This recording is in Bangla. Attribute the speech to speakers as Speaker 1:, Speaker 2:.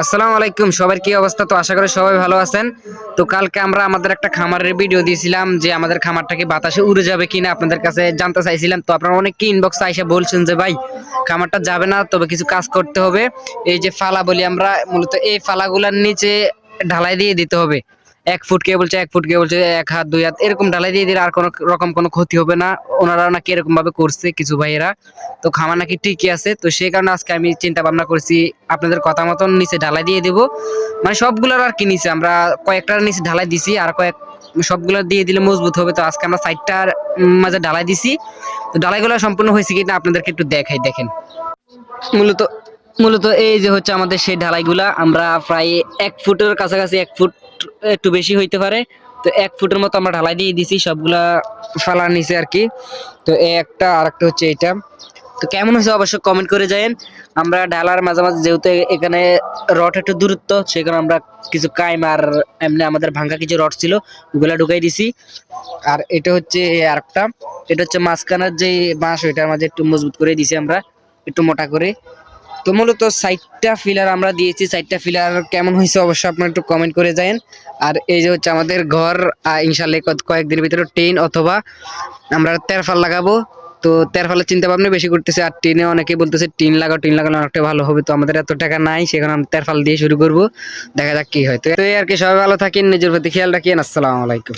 Speaker 1: আসসালামু আলাইকুম, সবার কি অবস্থা? তো আশা করি সবাই ভালো আছেন। তো কালকে আমরা আমাদের একটা খামারের ভিডিও দিয়েছিলাম যে আমাদের খামারটা কি বাতাসে উড়ে যাবে কিনা আপনাদের কাছে জানতে চাইছিলাম। তো আপনারা অনেকে ইনবক্সে আইসা বলছেন যে ভাই খামারটা যাবে না, তবে কিছু কাজ করতে হবে। এই যে ফালা বলি আমরা, মূলত এই ফালাগুলার নিচে ঢালাই দিয়ে দিতে হবে। 1 ফুট, কে বলছে 1 ফুট, কে বলছে 1 হাত 2 হাত, এরকম ঢালাই দিয়ে দিলে আর কোনো রকম কোনো ক্ষতি হবে না। ওনারা নাকি এরকম ভাবে করছে কিছু ভাইয়েরা। তো খামার নাকি ঠিকই আছে, তো সেই কারণে আজকে আমি চিন্তা ভাবনা করছি আপনাদের কথা মতন নিচে ঢালাই দিয়ে দেব। মানে সবগুলোর আর কি নিচে আমরা কয়েকটার নিচে ঢালাই দিছি, আর কয়েক সবগুলো দিয়ে দিলে মজবুত হবে। তো আজকে আমরা সাইডটার মাঝে ঢালাই দিছি। তো ঢালাইগুলো সম্পূর্ণ হয়েছে কিনা আপনাদেরকে একটু দেখাই, দেখেন। মূলত মূলত এই যে হচ্ছে আমাদের সেই ঢালাইগুলা আমরা প্রায় 1 ফুটের কাছাকাছি, 1 ফুট একটু বেশি হইতে পারে। তো 1 ফুটের মতো আমরা ঢালাই দিয়ে দিছি সবগুলা ফালার নিচে আর কি। তো এই একটা, আর একটা হচ্ছে এইটা। তো কেমন হয়েছে অবশ্যই কমেন্ট করে যায়েন। আমরা ঢালার মাঝামাঝি যেহেতু এখানে রড একটু দূরত্ব, সেখানে আমরা কিছু কাইম আর এমনি আমাদের ভাঙ্গা কিছু রড ছিল, ওগুলা ঢুকাই দিছি। আর এটা হচ্ছে আরেকটা, এটা হচ্ছে মাঝখানের যে বাঁশ, ওইটার মাঝে একটু মজবুত করে দিছি আমরা, একটু মোটা করে। তো মূলত 4টা ফিলার আমরা দিয়েছি। 4টা ফিলার কেমন হয়েছে অবশ্যই আপনারা একটু কমেন্ট করে যায়েন। আর এই যে হচ্ছে আমাদের ঘর, ইনশাল্লাহ কয়েকদিনের ভিতরে টিন অথবা আমরা তেরফাল লাগাবো। তো তেরফালের চিন্তা ভাবনা বেশি করতেছে, আর টিনে অনেকে বলতেছে টিন লাগাও, টিন লাগালে অনেকটা ভালো হবে। তো আমাদের এত টাকা নাই, সেখানে আমরা তেরফাল দিয়ে শুরু করব, দেখা যাক কি হয়। তো এই আর কি, সবাই ভালো থাকেন, নিজের প্রতি খেয়াল রাখেন। আসসালামু আলাইকুম।